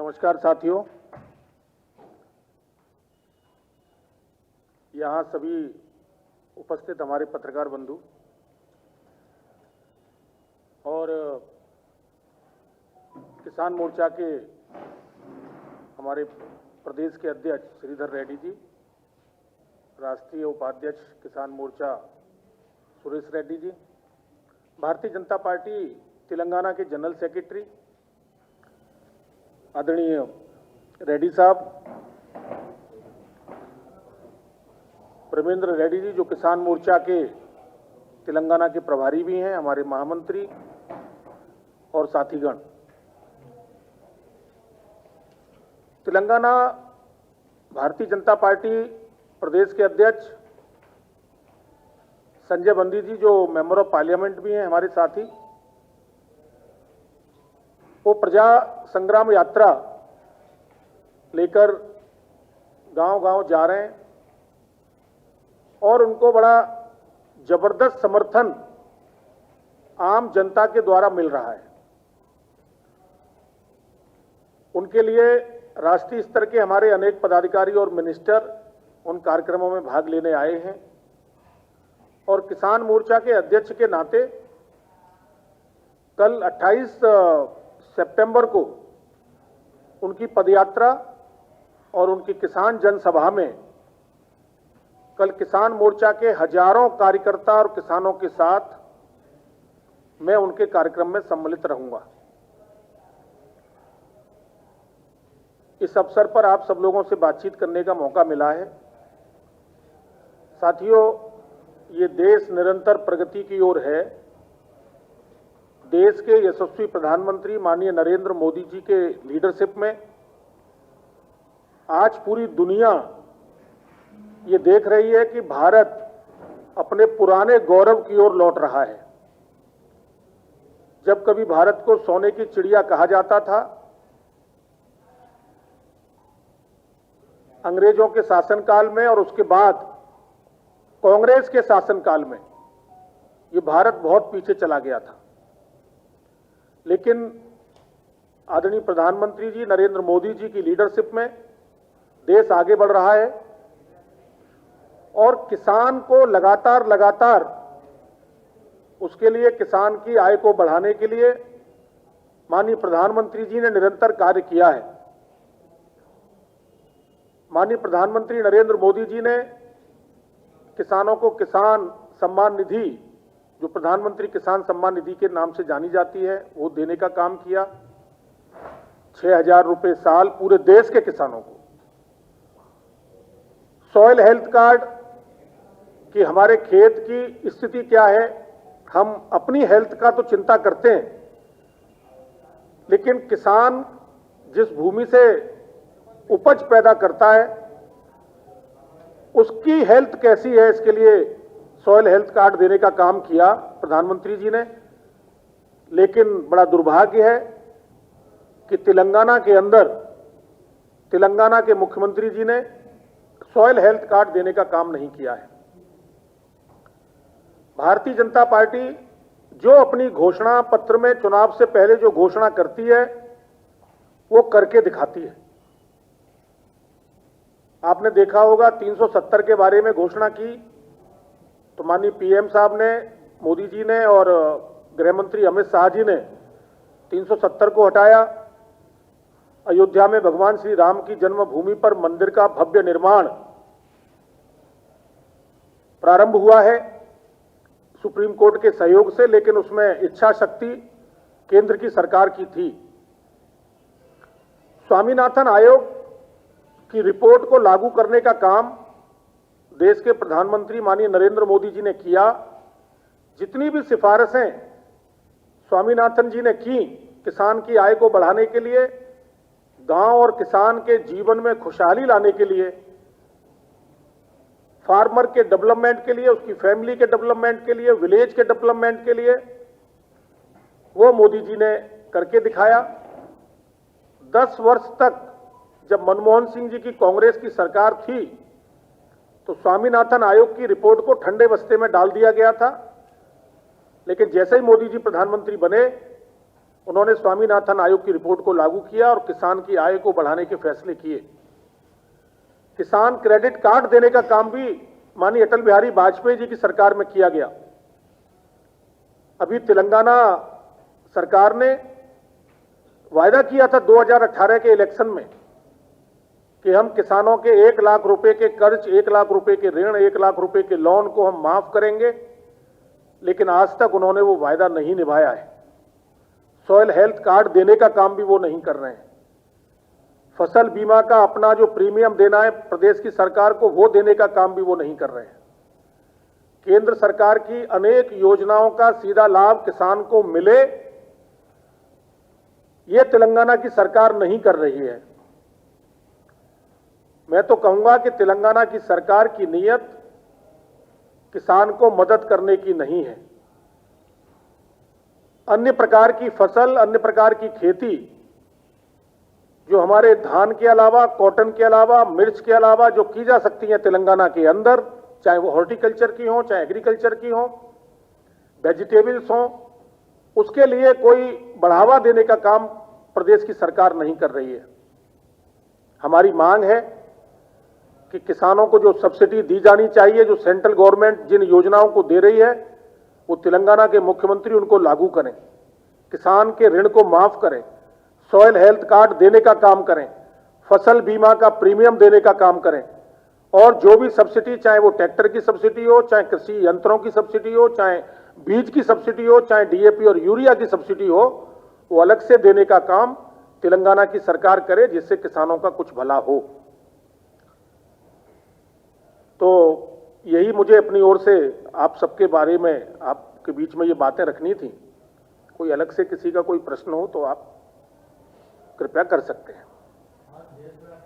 नमस्कार साथियों, यहाँ सभी उपस्थित हमारे पत्रकार बंधु और किसान मोर्चा के हमारे प्रदेश के अध्यक्ष श्रीधर रेड्डी जी, राष्ट्रीय उपाध्यक्ष किसान मोर्चा सुरेश रेड्डी जी, भारतीय जनता पार्टी तेलंगाना के जनरल सेक्रेटरी आदरणीय रेड्डी साहब, प्रेमेंद्र रेड्डी जी जो किसान मोर्चा के तेलंगाना के प्रभारी भी हैं, हमारे महामंत्री और साथीगण। तेलंगाना भारतीय जनता पार्टी प्रदेश के अध्यक्ष संजय बंदी जी जो मेंबर ऑफ पार्लियामेंट भी हैं हमारे साथी, वो प्रजा संग्राम यात्रा लेकर गांव-गांव जा रहे हैं और उनको बड़ा जबरदस्त समर्थन आम जनता के द्वारा मिल रहा है। उनके लिए राष्ट्रीय स्तर के हमारे अनेक पदाधिकारी और मिनिस्टर उन कार्यक्रमों में भाग लेने आए हैं और किसान मोर्चा के अध्यक्ष के नाते कल 28 सितंबर को उनकी पदयात्रा और उनकी किसान जनसभा में कल किसान मोर्चा के हजारों कार्यकर्ता और किसानों के साथ मैं उनके कार्यक्रम में सम्मिलित रहूंगा। इस अवसर पर आप सब लोगों से बातचीत करने का मौका मिला है। साथियों, ये देश निरंतर प्रगति की ओर है। देश के यशस्वी प्रधानमंत्री माननीय नरेंद्र मोदी जी के लीडरशिप में आज पूरी दुनिया ये देख रही है कि भारत अपने पुराने गौरव की ओर लौट रहा है। जब कभी भारत को सोने की चिड़िया कहा जाता था, अंग्रेजों के शासनकाल में और उसके बाद कांग्रेस के शासनकाल में ये भारत बहुत पीछे चला गया था। लेकिन आदरणीय प्रधानमंत्री जी नरेंद्र मोदी जी की लीडरशिप में देश आगे बढ़ रहा है और किसान को लगातार उसके लिए किसान की आय को बढ़ाने के लिए माननीय प्रधानमंत्री जी ने निरंतर कार्य किया है। माननीय प्रधानमंत्री नरेंद्र मोदी जी ने किसानों को किसान सम्मान निधि, जो प्रधानमंत्री किसान सम्मान निधि के नाम से जानी जाती है, वो देने का काम किया। 6,000 रुपए साल पूरे देश के किसानों को। सॉइल हेल्थ कार्ड कि हमारे खेत की स्थिति क्या है, हम अपनी हेल्थ का तो चिंता करते हैं, लेकिन किसान जिस भूमि से उपज पैदा करता है उसकी हेल्थ कैसी है, इसके लिए सॉइल हेल्थ कार्ड देने का काम किया प्रधानमंत्री जी ने। लेकिन बड़ा दुर्भाग्य है कि तेलंगाना के अंदर तेलंगाना के मुख्यमंत्री जी ने सॉइल हेल्थ कार्ड देने का काम नहीं किया है। भारतीय जनता पार्टी जो अपनी घोषणा पत्र में चुनाव से पहले जो घोषणा करती है वो करके दिखाती है। आपने देखा होगा 370 के बारे में घोषणा की तो माननीय पीएम साहब ने, मोदी जी ने और गृह मंत्री अमित शाह जी ने 370 को हटाया। अयोध्या में भगवान श्री राम की जन्मभूमि पर मंदिर का भव्य निर्माण प्रारंभ हुआ है सुप्रीम कोर्ट के सहयोग से, लेकिन उसमें इच्छा शक्ति केंद्र की सरकार की थी। स्वामीनाथन आयोग की रिपोर्ट को लागू करने का काम देश के प्रधानमंत्री माननीय नरेंद्र मोदी जी ने किया। जितनी भी सिफारिशें स्वामीनाथन जी ने की किसान की आय को बढ़ाने के लिए, गांव और किसान के जीवन में खुशहाली लाने के लिए, फार्मर के डेवलपमेंट के लिए, उसकी फैमिली के डेवलपमेंट के लिए, विलेज के डेवलपमेंट के लिए, वो मोदी जी ने करके दिखाया। 10 वर्ष तक जब मनमोहन सिंह जी की कांग्रेस की सरकार थी तो स्वामीनाथन आयोग की रिपोर्ट को ठंडे बस्ते में डाल दिया गया था। लेकिन जैसे ही मोदी जी प्रधानमंत्री बने उन्होंने स्वामीनाथन आयोग की रिपोर्ट को लागू किया और किसान की आय को बढ़ाने के फैसले किए। किसान क्रेडिट कार्ड देने का काम भी माननीय अटल बिहारी वाजपेयी जी की सरकार में किया गया। अभी तेलंगाना सरकार ने वायदा किया था 2018 के इलेक्शन में कि हम किसानों के 1 लाख रुपए के कर्ज, 1 लाख रुपए के ऋण, 1 लाख रुपए के लोन को हम माफ करेंगे, लेकिन आज तक उन्होंने वो वायदा नहीं निभाया है। सॉइल हेल्थ कार्ड देने का काम भी वो नहीं कर रहे हैं। फसल बीमा का अपना जो प्रीमियम देना है प्रदेश की सरकार को, वो देने का काम भी वो नहीं कर रहे हैं। केंद्र सरकार की अनेक योजनाओं का सीधा लाभ किसान को मिले, ये तेलंगाना की सरकार नहीं कर रही है। मैं तो कहूंगा कि तेलंगाना की सरकार की नीयत किसान को मदद करने की नहीं है। अन्य प्रकार की फसल, अन्य प्रकार की खेती जो हमारे धान के अलावा, कॉटन के अलावा, मिर्च के अलावा जो की जा सकती है तेलंगाना के अंदर, चाहे वो हॉर्टिकल्चर की हो, चाहे एग्रीकल्चर की हो, वेजिटेबल्स हो, उसके लिए कोई बढ़ावा देने का काम प्रदेश की सरकार नहीं कर रही है। हमारी मांग है कि किसानों को जो सब्सिडी दी जानी चाहिए, जो सेंट्रल गवर्नमेंट जिन योजनाओं को दे रही है, वो तेलंगाना के मुख्यमंत्री उनको लागू करें, किसान के ऋण को माफ करें, सॉइल हेल्थ कार्ड देने का काम करें, फसल बीमा का प्रीमियम देने का काम करें, और जो भी सब्सिडी, चाहे वो ट्रैक्टर की सब्सिडी हो, चाहे कृषि यंत्रों की सब्सिडी हो, चाहे बीज की सब्सिडी हो, चाहे डीएपी और यूरिया की सब्सिडी हो, वो अलग से देने का काम तेलंगाना की सरकार करे, जिससे किसानों का कुछ भला हो। तो यही मुझे अपनी ओर से आप सबके बारे में, आपके बीच में ये बातें रखनी थी। कोई अलग से किसी का कोई प्रश्न हो तो आप कृपया कर सकते हैं।